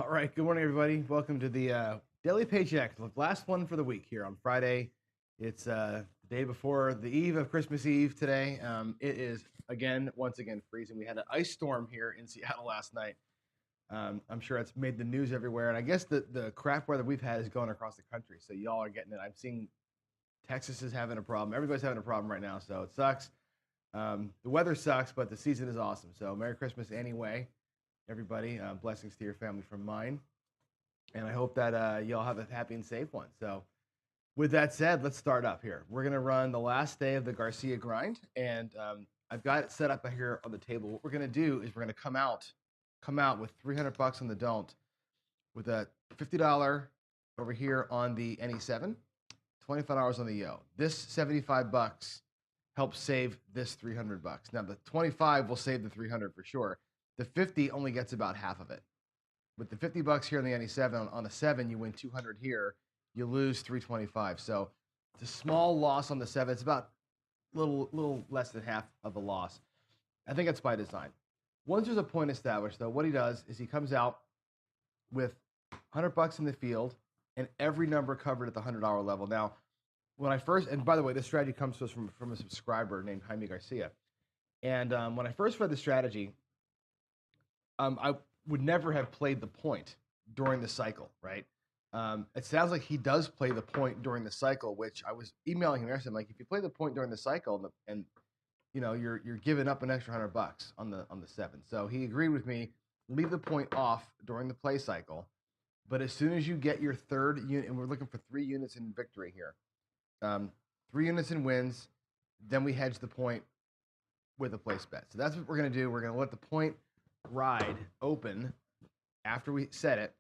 All right, good morning, everybody. Welcome to the Daily Paycheck, the last one for the week here on Friday. It's the day before the eve of Christmas Eve today. It is, once again, freezing. We had an ice storm here in Seattle last night. I'm sure it's made the news everywhere. And I guess the crap weather we've had is going across the country. So y'all are getting it. I'm seeing Texas is having a problem. Everybody's having a problem right now. So it sucks. The weather sucks, but the season is awesome. So Merry Christmas anyway, everybody. Blessings to your family from mine. And I hope that y'all have a happy and safe one. So, with that said, let's start up here. We're gonna run the last day of the Garcia grind, and I've got it set up here on the table. What we're gonna do is we're gonna come out with 300 bucks on the don't, with a $50 over here on the NE7, $25 on the Yo. This 75 bucks helps save this 300 bucks. Now the 25 will save the 300 for sure. The 50 only gets about half of it. With the 50 bucks here on the NE7, on a 7, you win 200 here, you lose 325. So it's a small loss on the 7. It's about little less than half of a loss. I think that's by design. Once there's a point established, though, what he does is he comes out with 100 bucks in the field and every number covered at the $100 level. Now, when I first, and by the way, this strategy comes to us from a subscriber named Jaime Garcia. And when I first read the strategy, I would never have played the point during the cycle, right? It sounds like he does play the point during the cycle, which I was emailing him yesterday. I'm like, if you play the point during the cycle, and you know you're giving up an extra 100 bucks on the 7. So he agreed with me. Leave the point off during the play cycle, but as soon as you get your third unit, and we're looking for 3 units in victory here, 3 units in wins, then we hedge the point with a place bet. So that's what we're gonna do. We're gonna let the point ride open after we set it.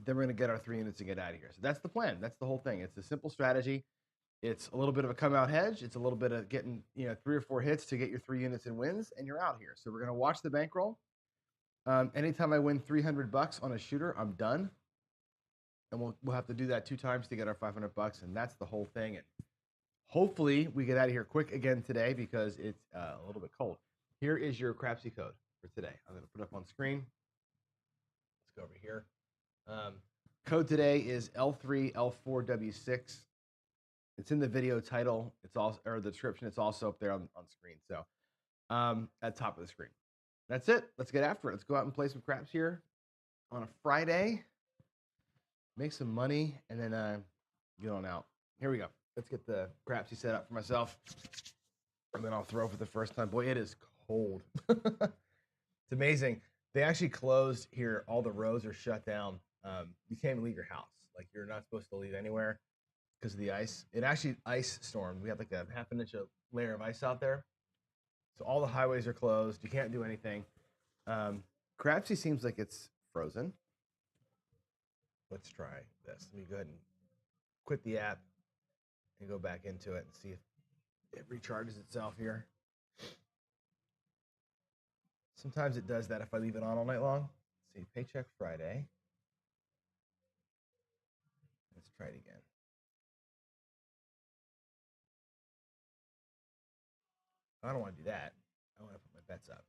Then we're going to get our 3 units and get out of here. So that's the plan. That's the whole thing. It's a simple strategy. It's a little bit of a come out hedge. It's a little bit of getting 3 or 4 hits to get your 3 units and wins, and you're out here. So we're going to watch the bankroll. Anytime I win 300 bucks on a shooter, I'm done. And we'll have to do that 2 times to get our 500 bucks, and that's the whole thing. And hopefully we get out of here quick again today because it's a little bit cold. Here is your Crapsee code for today. I'm going to put it up on screen. Let's go over here. Code today is L3L4W6. It's in the video title. It's also, or the description. It's also up there on screen. So at the top of the screen. That's it. Let's get after it. Let's go out and play some craps here on a Friday. Make some money and then get on out. Here we go. Let's get the Crapsee set up for myself. And then I'll throw for the first time. Boy, it is cold. It's amazing. They actually closed here. All the roads are shut down. You can't even leave your house. Like, you're not supposed to leave anywhere because of the ice. It actually ice stormed. We had like a half an inch of layer of ice out there. So all the highways are closed. You can't do anything. Crapsee seems like it's frozen. Let's try this. Let me go ahead and quit the app and go back into it and see if it recharges itself here. Sometimes it does that if I leave it on all night long. Let's see, Paycheck Friday. Let's try it again. I don't want to do that. I want to put my bets up.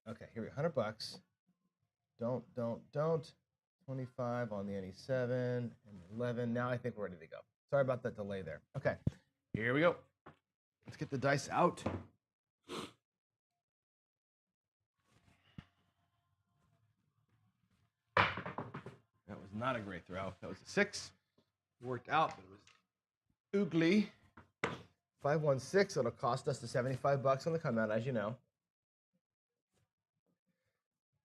Okay, here we go. 100 bucks. Don't. 25 on the NE7 and 11. Now I think we're ready to go. Sorry about that delay there. Okay, here we go. Let's get the dice out. That was not a great throw. That was a 6. Worked out, but it was oogly. 516. It'll cost us the 75 bucks on the come out, as you know.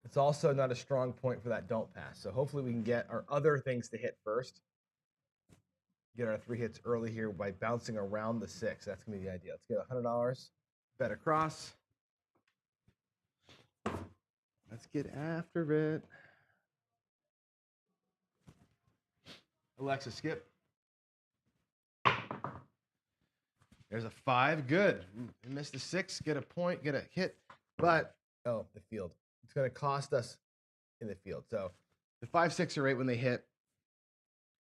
It's also not a strong point for that don't pass. So hopefully we can get our other things to hit first. Get our 3 hits early here by bouncing around the 6. That's going to be the idea. Let's get $100. Bet across. Let's get after it. Alexa, skip. There's a 5. Good. We missed a 6. Get a point. Get a hit. But, oh, the field. It's going to cost us in the field. So the 5, 6, or 8, when they hit,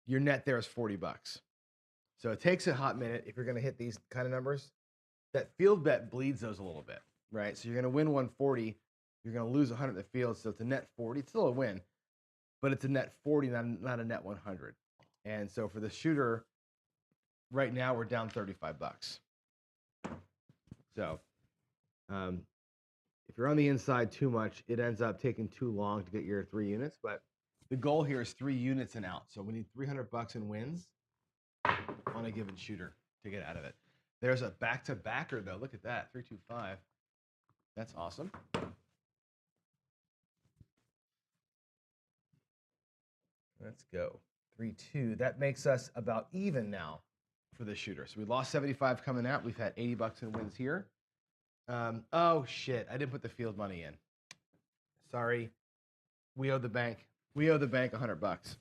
your net there is 40 bucks. So it takes a hot minute if you're going to hit these kind of numbers. That field bet bleeds those a little bit, right? So you're going to win 140, You're going to lose 100 in the field, so it's a net 40. It's still a win, but it's a net 40, not a net 100. And so for the shooter, right now we're down $35. So if you're on the inside too much, it ends up taking too long to get your 3 units. But the goal here is 3 units and out. So we need $300 in wins on a given shooter to get out of it. There's a back-to-backer, though. Look at that, 325. That's awesome. Let's go. 3-2. That makes us about even now for the shooter. So we lost 75 coming out. We've had $80 in wins here. Oh, shit. I didn't put the field money in. Sorry. We owe the bank. We owe the bank $100.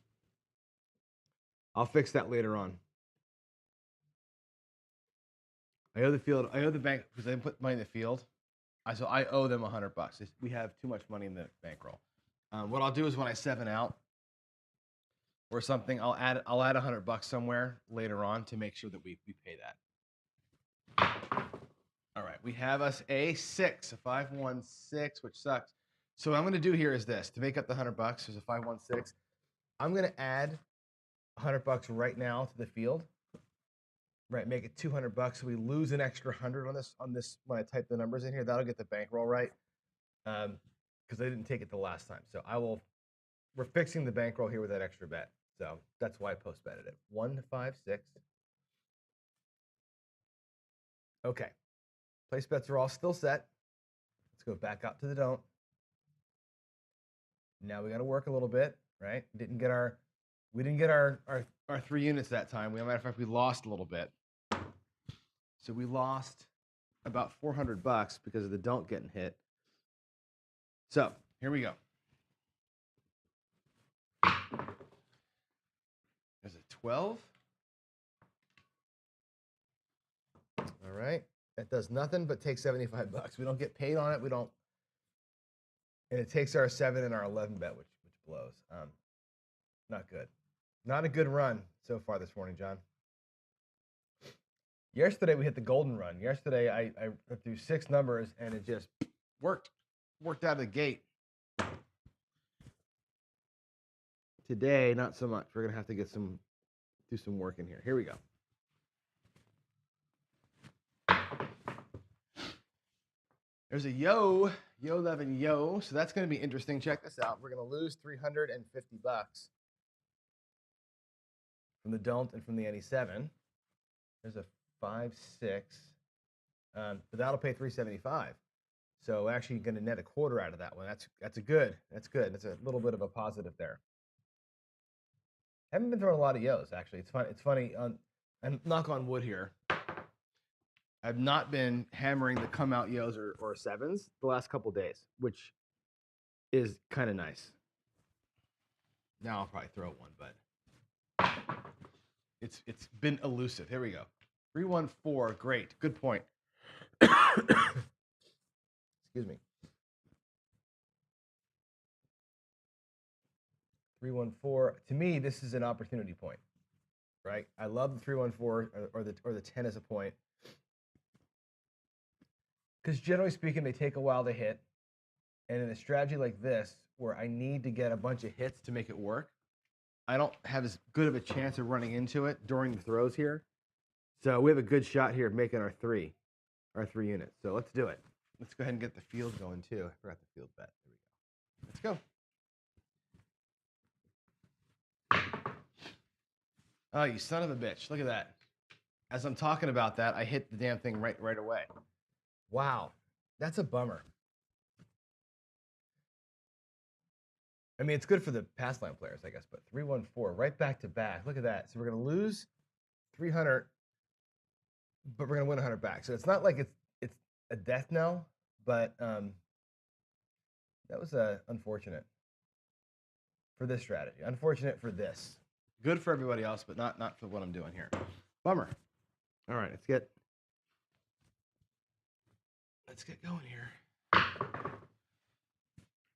I'll fix that later on. I owe the bank because I didn't put money in the field. So I owe them $100. We have too much money in the bankroll. What I'll do is when I 7 out or something, I'll add $100 somewhere later on to make sure that we pay that. All right, we have us a 6, a 516, which sucks. So what I'm going to do here is this: to make up the $100, there's a 516. I'm going to add $100 right now to the field. Right, make it $200. So we lose an extra 100 on this when I type the numbers in here. That'll get the bankroll right, because I didn't take it the last time. So we're fixing the bankroll here with that extra bet. So that's why I post betted it. 1, 5, 6. Okay, place bets are all still set. Let's go back up to the don't. Now we got to work a little bit, right? We didn't get our 3 units that time. As a matter of fact, we lost a little bit. So we lost about $400 because of the don't getting hit. So here we go. There's a 12. All right. That does nothing but take $75. We don't get paid on it. We don't. And it takes our 7 and our 11 bet, which blows. Not good. Not a good run so far this morning, John. Yesterday we hit the golden run. Yesterday I threw 6 numbers and it just worked out of the gate. Today, not so much. We're gonna have to do some work in here. Here we go. There's a yo 11 yo. So that's gonna be interesting. Check this out. We're gonna lose $350 from the don't and from the any 7. There's a 5, 6. But that'll pay $375. So actually going to net a quarter out of that one. That's good. That's a little bit of a positive there. Haven't been throwing a lot of yos, actually. It's funny. And knock on wood here. I've not been hammering the come out yos or 7s the last couple days, which is kind of nice. Now I'll probably throw one, but it's been elusive. Here we go. 314. Great. Good point. Excuse me. 314. To me, this is an opportunity point, right? I love the 314 or the 10 as a point, because generally speaking, they take a while to hit. And in a strategy like this, where I need to get a bunch of hits to make it work, I don't have as good of a chance of running into it during the throws here. So we have a good shot here of making our 3 units. So let's do it. Let's go ahead and get the field going too. I forgot the field bet. There we go. Let's go. Oh, you son of a bitch. Look at that. As I'm talking about that, I hit the damn thing right away. Wow. That's a bummer. I mean, it's good for the pass line players, I guess, but 314 right back to back. Look at that. So we're going to lose 300, but we're going to win 100 back. So it's not like it's a death knell, but that was unfortunate for this strategy. Unfortunate for this. Good for everybody else, but not for what I'm doing here. Bummer. All right, let's get going here.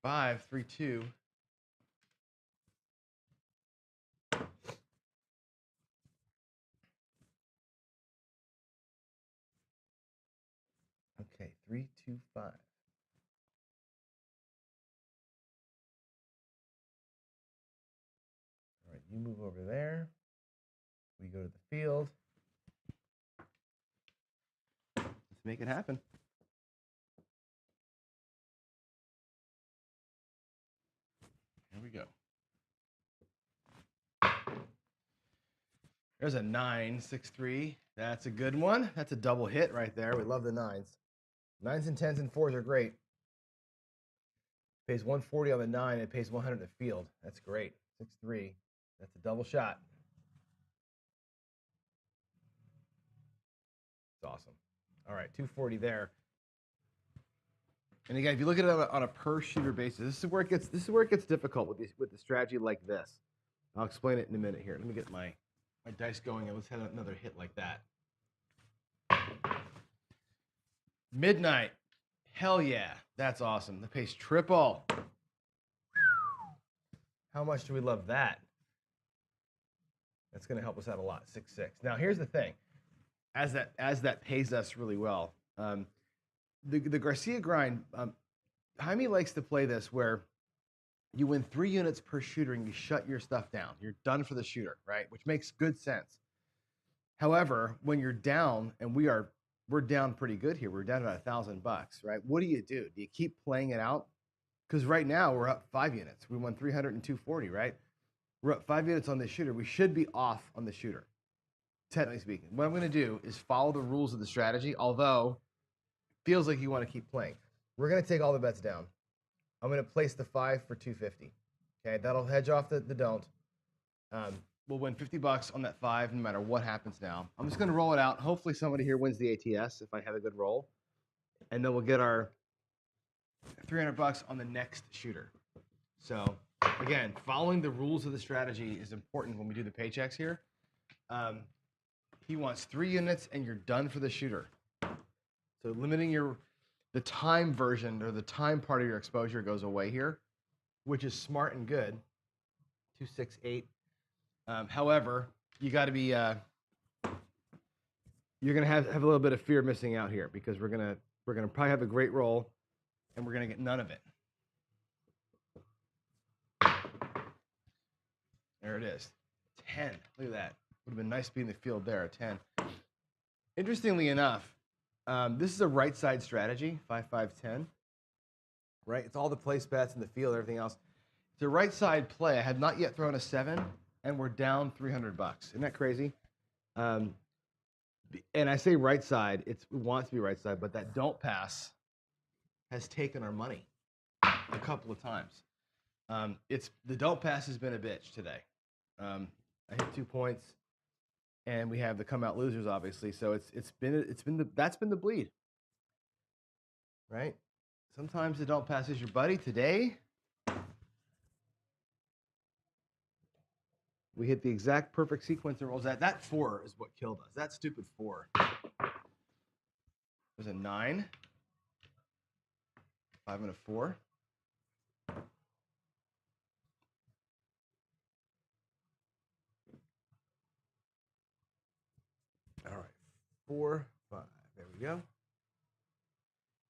5, 3, 2. Okay, 3, 2, 5. you move over there. We go to the field. Let's make it happen. Here we go. There's a 9-6-3. That's a good one. That's a double hit right there. We love the 9s. 9s and 10s and 4s are great. Pays 140 on the 9. It pays 100 in the field. That's great. 6-3. That's a double shot. It's awesome. All right, 240 there. And again, if you look at it on a per shooter basis, this is where it gets difficult with the strategy like this. I'll explain it in a minute here. Let me get my dice going and let's have another hit like that. Midnight. Hell yeah. That's awesome. The pays triple. How much do we love that? That's going to help us out a lot. 6-6. Now here's the thing. As that pays us really well, the Garcia grind, Jaime likes to play this where you win 3 units per shooter and you shut your stuff down. You're done for the shooter, right? Which makes good sense. However, when you're down, and we're down pretty good here. We're down about $1,000, right? What do? Do you keep playing it out? Because right now we're up 5 units. We won 300 and 240, right? We're up 5 units on the shooter. We should be off on the shooter, technically speaking. What I'm going to do is follow the rules of the strategy, although it feels like you want to keep playing. We're going to take all the bets down. I'm going to place the 5 for 250. Okay, that'll hedge off the don't. We'll win $50 on that 5 no matter what happens now. I'm just going to roll it out. Hopefully somebody here wins the ATS if I have a good roll. And then we'll get our $300 on the next shooter. So, again, following the rules of the strategy is important when we do the paychecks here. He wants 3 units and you're done for the shooter. So limiting the time version or the time part of your exposure goes away here, which is smart and good. 268. However, you got to be you're gonna have a little bit of fear missing out here because we're gonna probably have a great roll and we're gonna get none of it. There it is. 10. Look at that. Would have been nice to be in the field there. A 10. Interestingly enough, this is a right side strategy, 5-5-10. Right? It's all the place bets in the field, everything else. It's a right side play. I have not yet thrown a 7, and we're down $300. Isn't that crazy? And I say right side. It wants to be right side, but that don't pass has taken our money a couple of times. The don't pass has been a bitch today. I hit 2 points, and we have the come out losers, obviously. So that's been the bleed, right? Sometimes the don't pass is your buddy. Today, we hit the exact perfect sequence of rolls. That 4 is what killed us. That stupid 4. There's a 9, 5 and a 4. All right, 4, 5. There we go.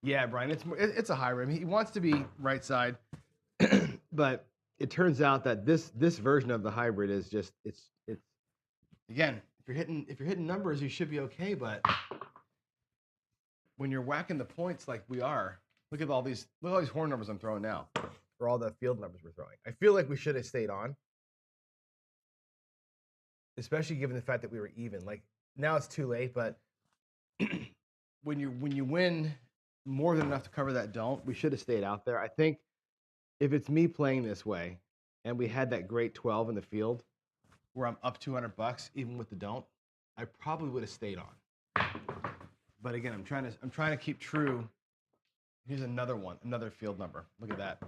Yeah, Brian, it's a high rim. He wants to be right side, but it turns out that this version of the hybrid is just it's again, if you're hitting numbers, you should be okay, but when you're whacking the points like we are, look at all these horn numbers I'm throwing now, or all the field numbers we're throwing. I feel like we should have stayed on, especially given the fact that we were even. Like now it's too late, but when you win more than enough to cover that don't, we should have stayed out there. I think if it's me playing this way and we had that great 12 in the field where I'm up $200 even with the don't, I probably would have stayed on. But again, I'm trying to keep true. Here's another one, another field number. Look at that.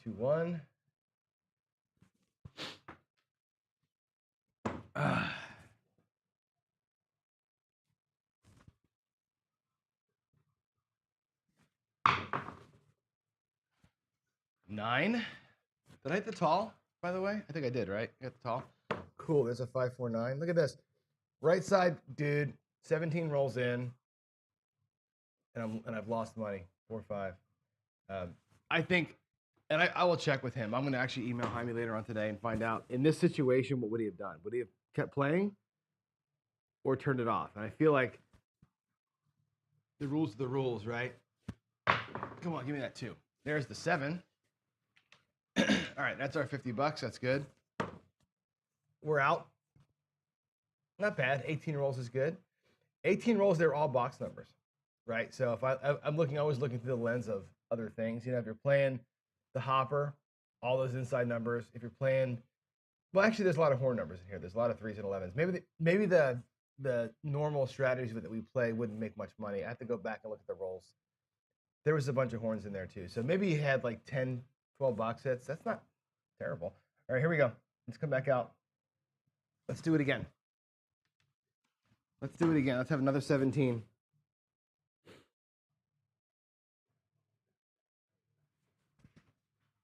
Two, 1. 9. Did I hit the tall, by the way? I think I did, right? I hit the tall. Cool, there's a 5-4-9. Look at this. Right side, dude, 17 rolls in, and I've lost money. 4-5. I think, and I will check with him. I'm going to actually email Jaime later on today and find out in this situation what would he have done? Would he have kept playing or turned it off? And I feel like the rules are the rules, right? Come on, give me that 2. There's the 7. All right, that's our $50. That's good. We're out. Not bad. 18 rolls is good. 18 rolls, they're all box numbers, right? So if I'm always looking through the lens of other things. You know, if you're playing the hopper, all those inside numbers. If you're playing, well, actually, there's a lot of horn numbers in here. There's a lot of 3s and 11s. Maybe the normal strategies that we play wouldn't make much money. I have to go back and look at the rolls. There was a bunch of horns in there too. So maybe you had like 10, 12 box hits. That's not terrible. All right, here we go. Let's come back out. Let's do it again. Let's do it again. Let's have another 17.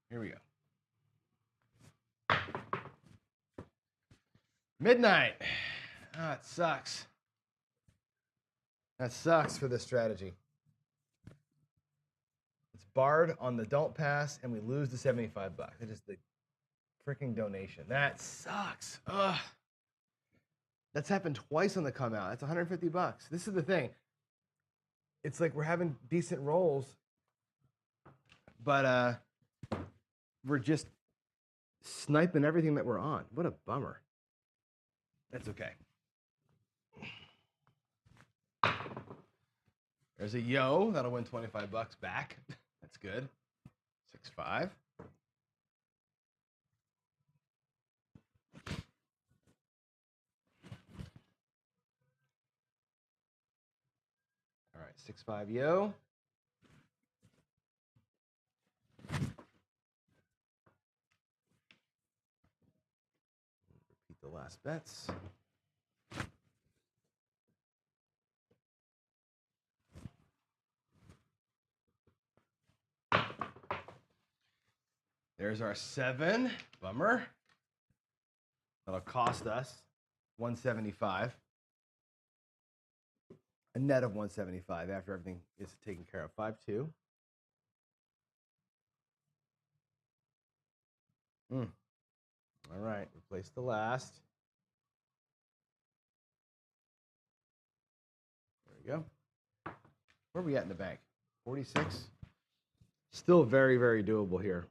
Here we go. Midnight. Ah, it sucks. That sucks for this strategy. It's barred on the don't pass, and we lose the $75. It is the freaking donation. That sucks. Ugh. That's happened twice on the come out. That's $150. This is the thing. It's like we're having decent rolls, but we're just sniping everything that we're on. What a bummer. That's okay. There's a yo. That'll win $25 back. That's good. 6-5. All right, 6-5 yo. Repeat the last bets. There's our 7. Bummer. That'll cost us $175. A net of $175 after everything is taken care of. 5-2. All right, replace the last. There we go. Where are we at in the bank? 46. Still very, very doable here.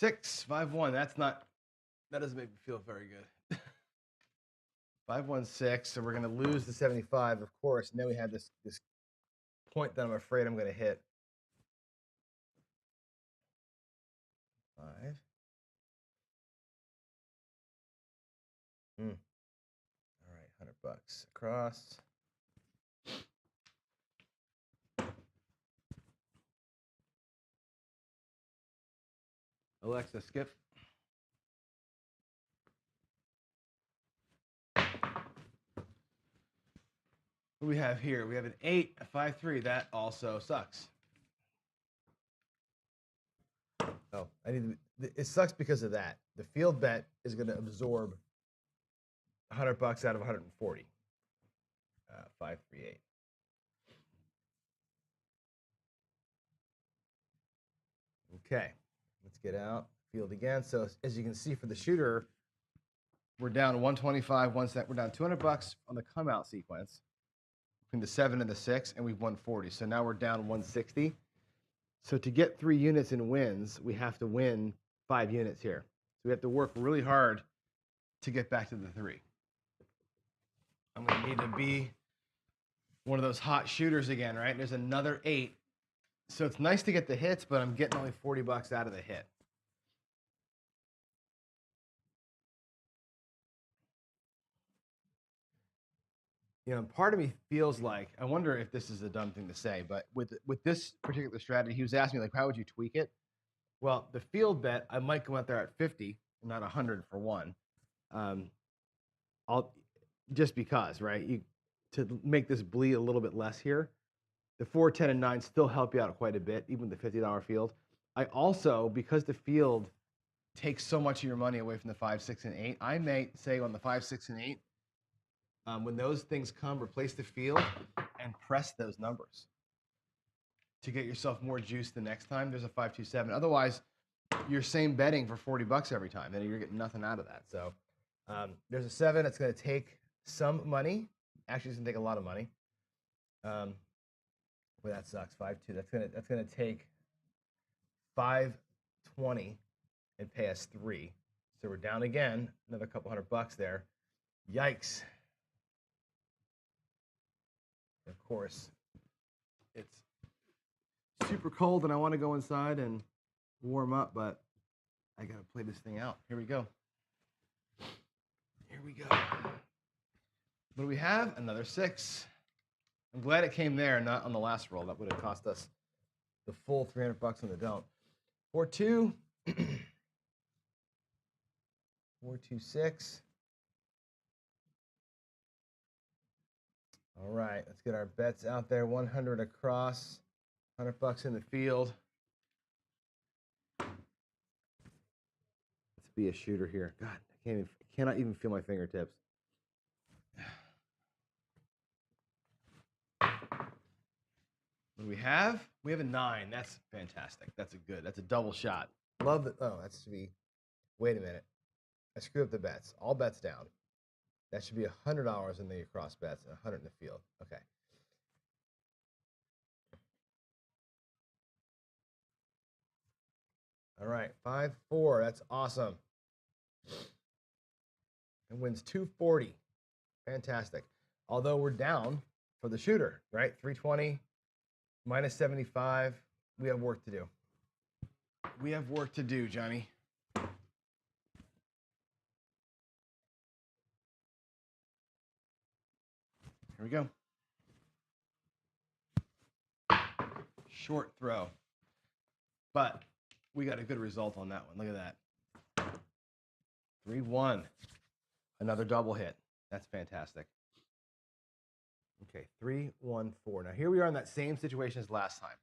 6-5-1. That doesn't make me feel very good. 5-1-6. So we're going to lose the 75, of course. And then we have this point that I'm afraid I'm going to hit. 5. All right, $100 across. Alexa, skip. What do we have here? We have an 8, a 5-3. That also sucks. Oh, it sucks because of that. The field bet is going to absorb $100 out of 140. 5-3-8. Okay, let's get out. Field again. So as you can see for the shooter, we're down 125, 1 cent. We're down $200 on the come out sequence between the 7 and the 6, and we've won 40. So now we're down 160. So to get 3 units in wins, we have to win 5 units here. So we have to work really hard to get back to the 3. I'm going to need to be one of those hot shooters again, right? There's another 8. So it's nice to get the hits, but I'm getting only $40 out of the hit. You know, part of me feels like, I wonder if this is a dumb thing to say, but with this particular strategy, he was asking me, like, how would you tweak it? Well, the field bet, I might go out there at 50, not 100 for one. I'll just because, right? To make this bleed a little bit less here. The 4, 10, and 9 still help you out quite a bit, even the $50 field. I also, because the field takes so much of your money away from the 5, 6, and 8. I may say on the 5, 6, and 8, when those things come, replace the field and press those numbers to get yourself more juice the next time. There's a 5, 2, 7. Otherwise, you're same betting for $40 every time. Then you're getting nothing out of that. So there's a 7. It's going to take some money. Actually, it's going to take a lot of money. Well, that sucks. 5, 2. That's gonna take 520 and pay us 3. So we're down again. Another couple $100 there. Yikes. Of course, it's super cold and I want to go inside and warm up, but I gotta play this thing out. Here we go. Here we go. What do we have? Another 6. I'm glad it came there, not on the last roll. That would have cost us the full $300 on the don't. 4, 2. 4, 2, 6. All right, let's get our bets out there. 100 across, $100 in the field. Let's be a shooter here. God, I cannot even feel my fingertips. What do we have? We have a 9. That's fantastic. That's a double shot. Love it. Oh, that should be, wait a minute. I screwed up the bets. All bets down. That should be $100 in the across bets and 100 in the field. Okay. All right, 5, 4. That's awesome. And wins 240. Fantastic. Although we're down for the shooter, right? 320 minus 75. We have work to do. We have work to do, Johnny. Here we go. Short throw. But we got a good result on that one. Look at that. 3-1. Another double hit. That's fantastic. Okay, 3-1-4. Now here we are in that same situation as last time,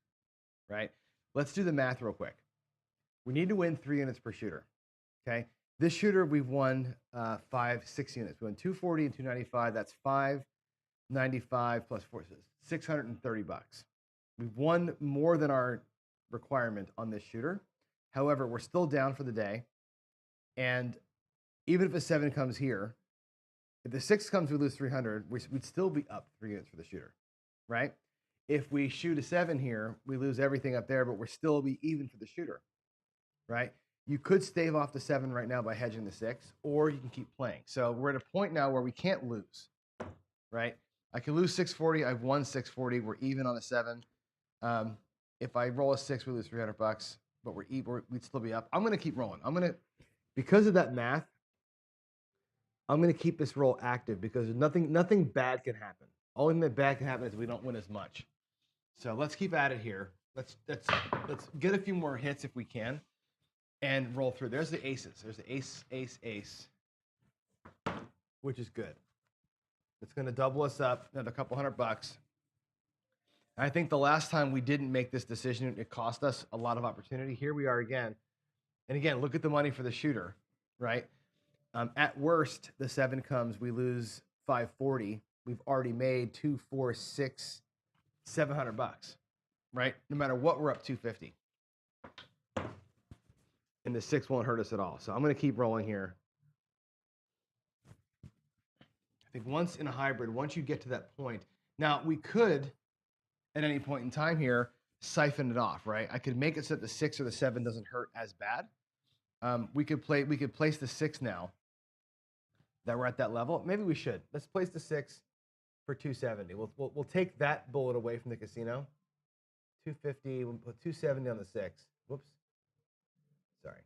right? Let's do the math real quick. We need to win 3 units per shooter, okay? This shooter, we've won 6 units. We won 240 and 295. That's 595 plus 4, $630. We've won more than our requirement on this shooter. However, we're still down for the day. And even if a 7 comes here, if the 6 comes, we lose 300. We'd still be up 3 units for the shooter, right? If we shoot a 7 here, we lose everything up there, but we're still be even for the shooter, right? You could stave off the 7 right now by hedging the 6, or you can keep playing. So we're at a point now where we can't lose, right? I can lose 640. I've won 640. We're even on a 7. If I roll a 6, we lose $300, but we'd still be up. I'm going to keep rolling. Because of that math, I'm going to keep this roll active because nothing bad can happen. Only that bad can happen is we don't win as much. So let's keep at it here. Let's get a few more hits if we can and roll through. There's the aces. There's the ace, ace, ace, which is good. It's going to double us up another couple $100. I think the last time we didn't make this decision, it cost us a lot of opportunity. Here we are again. And again, look at the money for the shooter, right? At worst, the 7 comes, we lose 540. We've already made 2, 4, 6, $700, right? No matter what, we're up 250. And the 6 won't hurt us at all. So I'm going to keep rolling here. I think once in a hybrid, once you get to that point, now we could, at any point in time here, siphon it off, right? I could make it so that the 6 or the 7 doesn't hurt as bad. We could place the 6 now that we're at that level. Maybe we should. Let's place the 6 for 270. We'll take that bullet away from the casino. 250. We'll put 270 on the 6. Whoops. Sorry.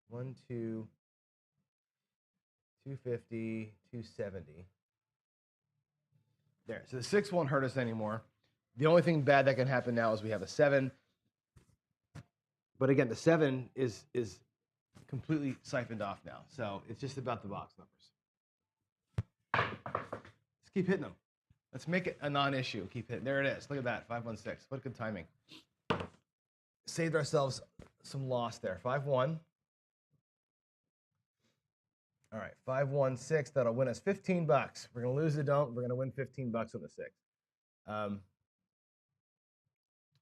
1, 2, 250, 270. There. So the 6 won't hurt us anymore. The only thing bad that can happen now is we have a 7. But again, the 7 is completely siphoned off now. So it's just about the box numbers. Let's keep hitting them. Let's make it a non-issue. Keep hitting. There it is. Look at that. 516. What good timing. Saved ourselves some loss there. 5-1. All right, 5-1-6. That'll win us 15 bucks. We're gonna lose the don't. We're gonna win 15 bucks on the 6.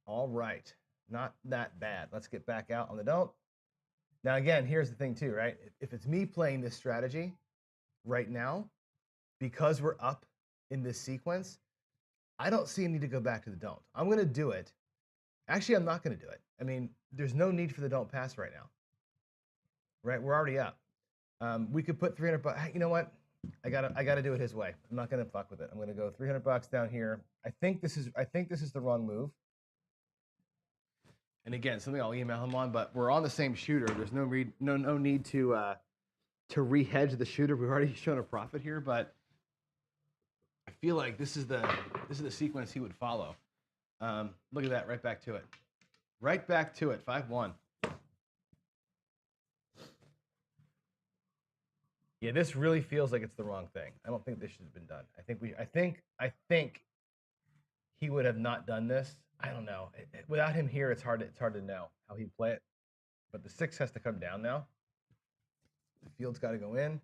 All right, not that bad. Let's get back out on the don't. Now again, here's the thing too, right? If it's me playing this strategy right now, because we're up in this sequence, I don't see a need to go back to the don't. I'm gonna do it. Actually, I'm not gonna do it. I mean, there's no need for the don't pass right now. Right, we're already up. We could put 300 bucks. You know what? I gotta do it his way. I'm not gonna fuck with it. I'm gonna go 300 bucks down here. I think this is the wrong move. And again, something I'll email him on. But we're on the same shooter. There's no need to re-hedge the shooter. We've already shown a profit here, but I feel like this is the sequence he would follow. Look at that, right back to it. Right back to it, 5-1. Yeah, this really feels like it's the wrong thing. I don't think this should have been done. I think he would have not done this. I don't know. Without him here, it's hard to know how he'd play it. But the 6 has to come down now. The field's got to go in,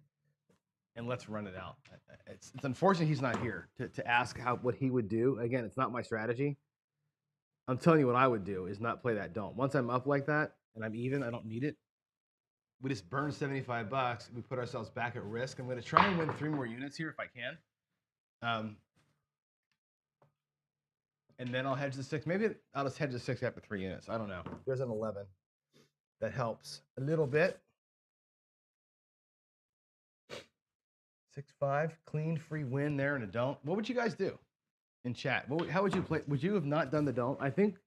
and let's run it out. It's unfortunate he's not here to ask what he would do. Again, it's not my strategy. I'm telling you what I would do is not play that don't. Once I'm up like that and I'm even, I don't need it. We just burn 75 bucks. We put ourselves back at risk. I'm going to try and win 3 more units here if I can. And then I'll hedge the 6. Maybe I'll just hedge the 6 after 3 units. I don't know. There's an 11. That helps a little bit. 6-5, clean, free win there and a don't. What would you guys do in chat? How would you play? Would you have not done the don't? I think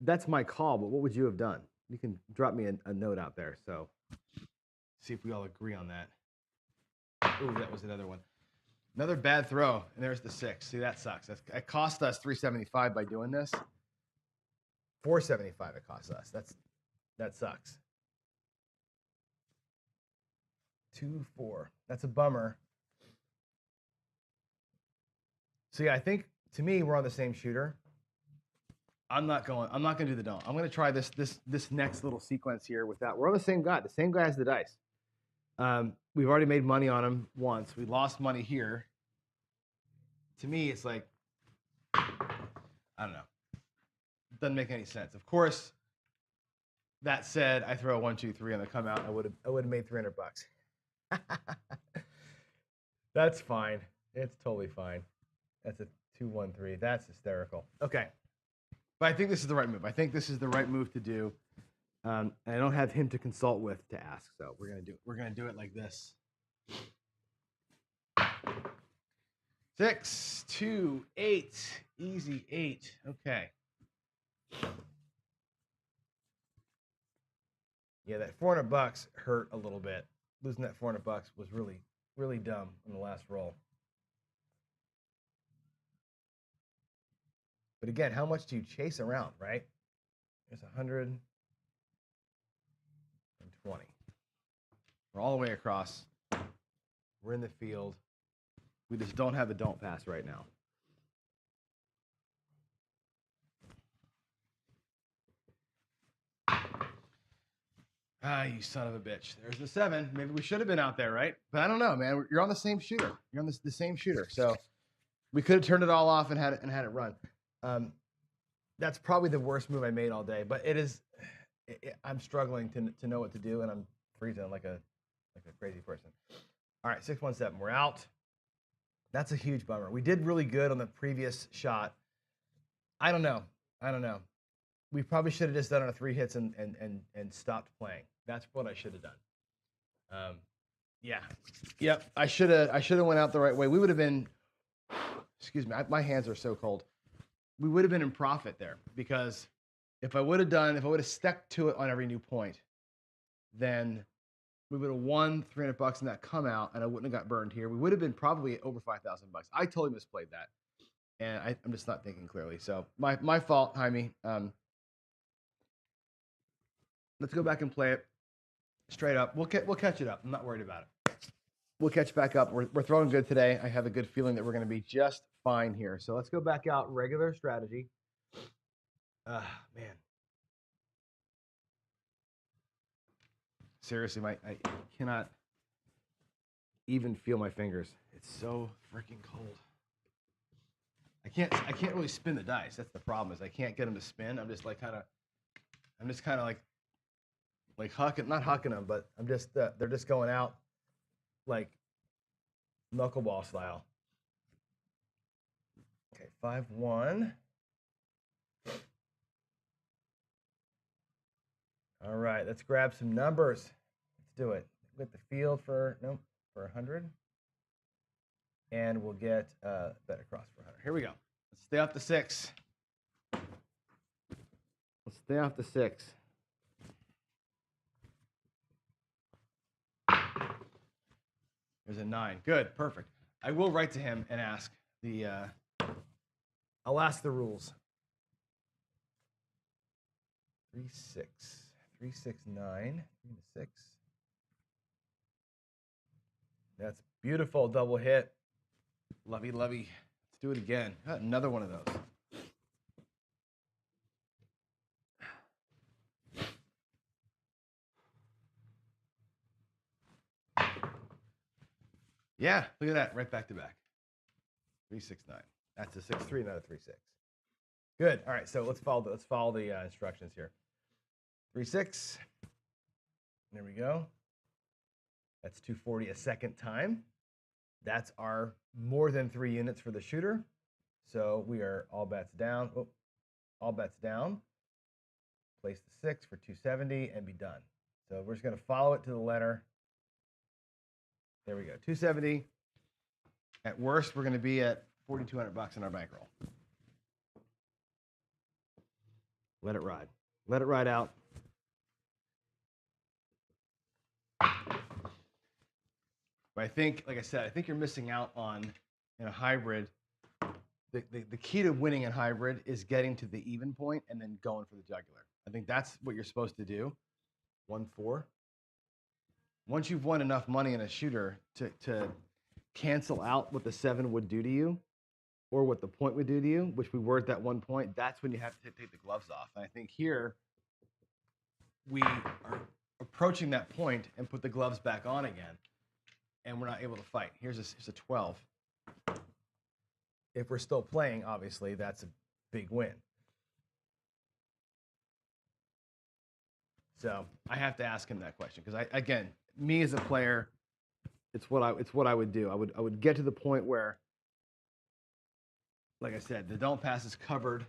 that's my call, but what would you have done? You can drop me a note out there. So see if we all agree on that. Ooh, that was another one. Another bad throw, and there's the 6. See, that sucks. It cost us $375 by doing this. $475 it cost us. That sucks. 2-4. That's a bummer. So yeah, I think to me we're on the same shooter. I'm not gonna do the don't. I'm gonna try this next little sequence here without. We're on the same guy. The same guy has the dice. We've already made money on him once. We lost money here. To me, it's like, I don't know. It doesn't make any sense. Of course, that said, I throw a 1, 2, 3 on the come out. I would have made 300 bucks. That's fine. It's totally fine. That's a 2-1-3. That's hysterical. Okay. But I think this is the right move. I think this is the right move to do. And I don't have him to consult with to ask. So we're gonna do it like this. 6, 2, 8. Easy 8. Okay. Yeah, that 400 bucks hurt a little bit. Losing that 400 bucks was really, really dumb in the last roll. But again, how much do you chase around, right? There's 120. We're all the way across. We're in the field. We just don't have a don't pass right now. Ah, you son of a bitch. There's the 7. Maybe we should have been out there, right? But I don't know, man. You're on the same shooter. You're on the same shooter. So we could have turned it all off and had it run. That's probably the worst move I made all day. But it is. I'm struggling to know what to do, and I'm freezing like a crazy person. All right, 6-1-7. We're out. That's a huge bummer. We did really good on the previous shot. I don't know. We probably should have just done our 3 hits and stopped playing. That's what I should have done. Yeah. Yep. I should have went out the right way. We would have been. Excuse me. My hands are so cold. We would have been in profit there because if I would have stuck to it on every new point, then we would have won 300 bucks in that come out, and I wouldn't have got burned here. We would have been probably over 5,000 bucks. I totally misplayed that, and I'm just not thinking clearly. So my fault, Jaime. Let's go back and play it straight up. We'll catch it up. I'm not worried about it. We'll catch back up. We're throwing good today. I have a good feeling that we're going to be just fine here. So let's go back out regular strategy. Man. Seriously, I cannot. even feel my fingers. It's so freaking cold. I can't really spin the dice. That's the problem, is I can't get them to spin. I'm just kind of like hucking, not hucking them, but I'm just they're just going out like knuckleball style. Okay, 5-1. All right, let's grab some numbers. Let's do it. Get the field for 100, and we'll get bet across for 100. Here we go. Let's stay off the 6. Let's stay off the 6. There's a 9. Good, perfect. I will write to him and ask the. I'll ask the rules. 3-6, 3-6-9, 3-6. That's beautiful, double hit. Lovey, lovey. Let's do it again. Another one of those. Yeah, look at that, right back to back. 3-6-9. That's a 6-3, not a 3-6. Good. All right, so let's follow the instructions here. 3-6. There we go. That's 240 a second time. That's our more than 3 units for the shooter. So we are all bets down. Oh, all bets down. Place the 6 for 270 and be done. So we're just going to follow it to the letter. There we go. 270. At worst, we're going to be at $4,200 in our bankroll. Let it ride. Let it ride out. But I think, like I said, I think you're missing out on, in a hybrid, the key to winning in hybrid is getting to the even point and then going for the jugular. I think that's what you're supposed to do. 1-4. Once you've won enough money in a shooter to cancel out what the 7 would do to you or what the point would do to you, which we were at that 1 point, that's when you have to take the gloves off. And I think here we are approaching that point and put the gloves back on again, and we're not able to fight. Here's a 12. If we're still playing, obviously, that's a big win. So I have to ask him that question because, again, me as a player, it's what I would do. I would get to the point where, like I said, the don't pass is covered.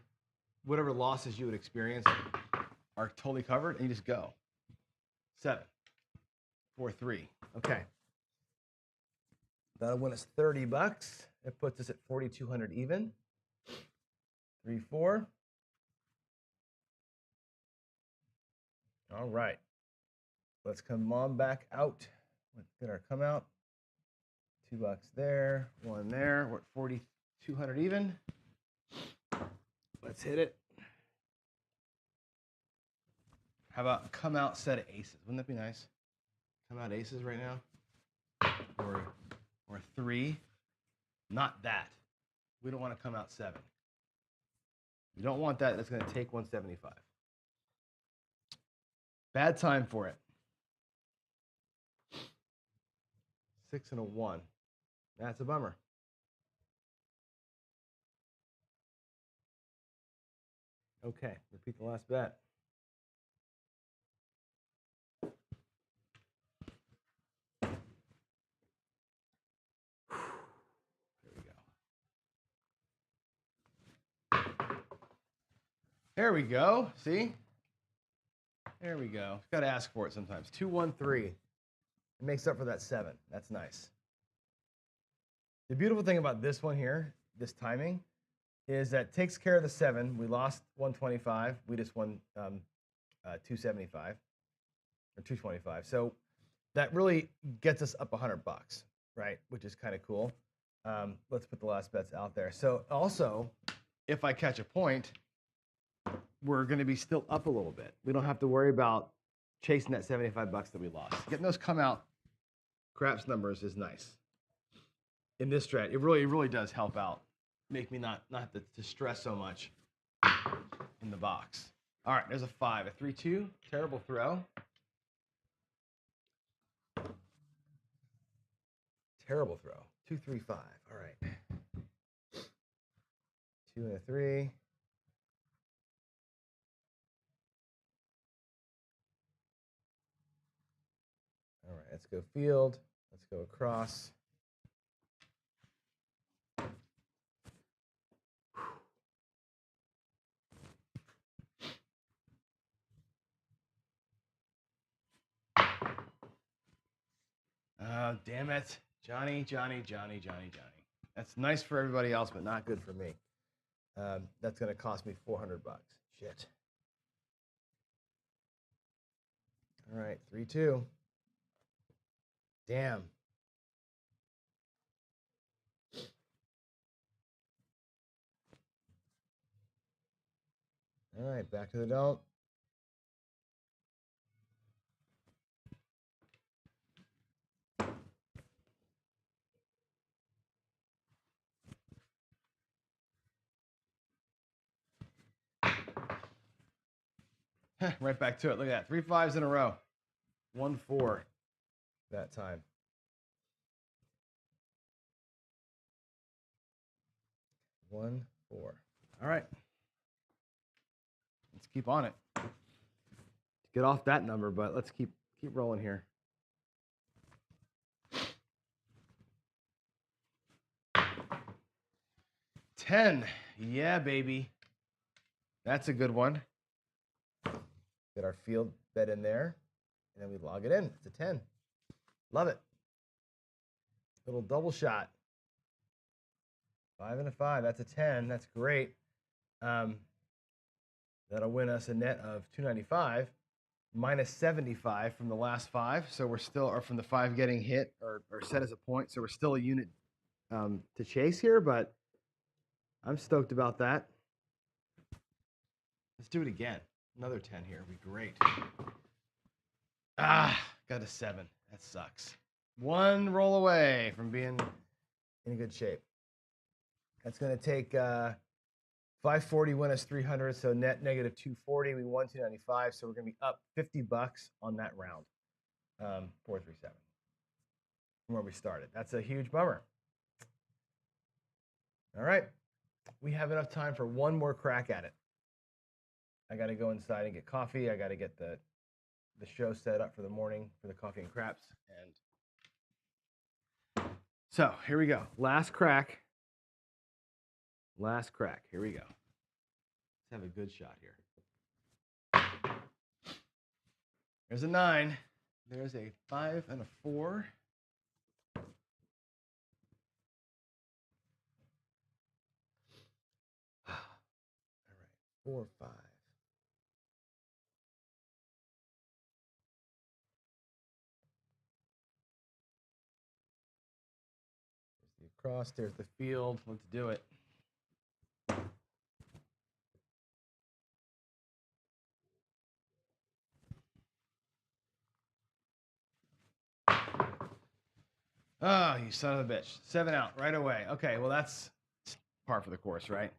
Whatever losses you would experience are totally covered, and you just go. 7, 4-3. Okay. That'll win us $30. It puts us at 4,200 even. 3-4. All right. Let's come on back out. Let's get our come out. $2 there, 1 there. We're at 4,200 even. Let's hit it. How about a come out set of aces? Wouldn't that be nice? Come out aces right now, or 3. Not that. We don't want to come out 7. We don't want that. That's going to take 175. Bad time for it. 6 and a 1. That's a bummer. Okay, repeat the last bet. There we go. See? There we go. Got to ask for it sometimes. 2-1-3. It makes up for that 7. That's nice. The beautiful thing about this one here, this timing, is that it takes care of the 7. We lost 125. We just won 275 or 225. So that really gets us up $100, right? Which is kind of cool. Let's put the last bets out there. So also, if I catch a point, we're going to be still up a little bit. We don't have to worry about chasing that $75 that we lost. Getting those come out craps numbers is nice. In this strat, it really does help out. Make me not to stress so much in the box. All right, there's a 5, a 3-2, terrible throw. terrible throw. 2, 3, 5. All right. 2 and a 3. All right, let's go field. Let's go across. Oh, damn it. Johnny. That's nice for everybody else, but not good for me. That's going to cost me $400. Shit. All right, 3-2. Damn. All right, back to the don't. Right back to it. Look at that. 3 5s in a row. 1-4 that time. 1-4. All right. Let's keep on it. Get off that number, but let's keep rolling here. 10. Yeah, baby. That's a good one. Get our field bet in there, and then we log it in. It's a 10. Love it. Little double shot. 5 and a 5. That's a 10. That's great. That'll win us a net of 295, minus 75 from the last 5. So we're still, or from the 5 getting hit or set as a point. So we're still a unit to chase here, but I'm stoked about that. Let's do it again. Another 10 here would be great. Got a 7. That sucks. 1 roll away from being in good shape. That's going to take 540 win us 300, so net negative 240. We won 295, so we're going to be up $50 on that round. 437 from where we started. That's a huge bummer. All right. We have enough time for one more crack at it. I got to go inside and get coffee. I got to get the show set up for the morning for the coffee and craps. And so here we go. Last crack. Here we go. Let's have a good shot here. There's a 9. There's a 5 and a 4. All right, 4, 5. There's the across. There's the field. Let's do it. Oh, you son of a bitch. 7 out right away. Okay, well, that's par for the course, right?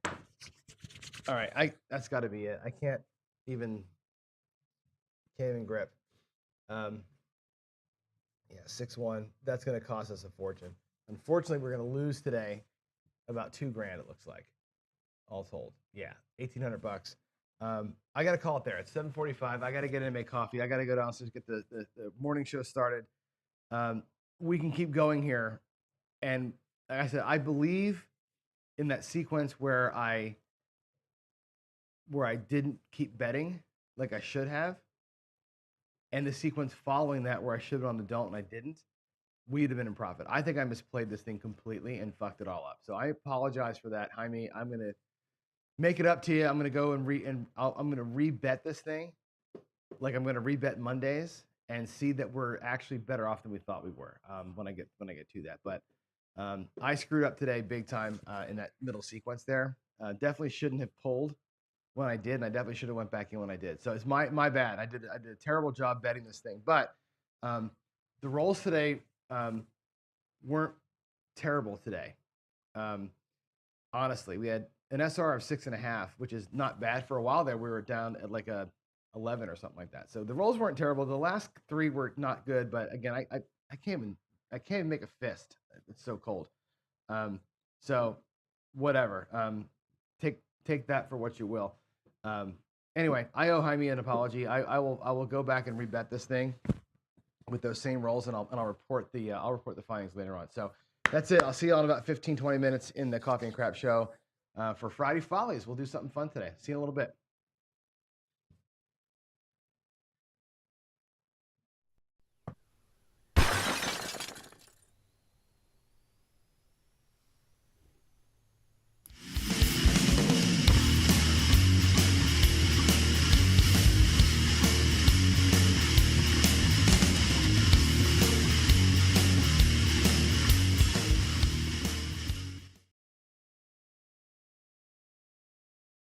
All right, that's got to be it. I can't even grip. Yeah, 6-1. That's going to cost us a fortune. Unfortunately, we're going to lose today about $2,000, it looks like, all told. Yeah, $1,800. I got to call it there. It's 7:45. I got to get in and make coffee. I got to go downstairs, get the morning show started. We can keep going here. And like I said, I believe in that sequence where I didn't keep betting like I should have, and the sequence following that where I should have on the don't and I didn't, we'd have been in profit. I think I misplayed this thing completely and fucked it all up. So I apologize for that, Jaime. I'm gonna make it up to you. I'm gonna go and I'm gonna rebet this thing, like I'm gonna rebet Mondays and see that we're actually better off than we thought we were when I get to that. But I screwed up today big time in that middle sequence there. Definitely shouldn't have pulled when I did, and I definitely should have went back in when I did. So it's my bad. I did a terrible job betting this thing. But the rolls today weren't terrible today. Honestly, we had an SR of 6.5, which is not bad. For a while there, we were down at like a 11 or something like that. So the rolls weren't terrible. The last 3 were not good, but again, I can't even I can't even make a fist. It's so cold. So whatever. Take that for what you will. Anyway, I owe Jaime an apology. I will go back and rebet this thing with those same rolls, and I'll report the findings later on. So that's it. I'll see you all in about 15, 20 minutes in the Coffee and Crap Show for Friday Follies. We'll do something fun today. See you in a little bit.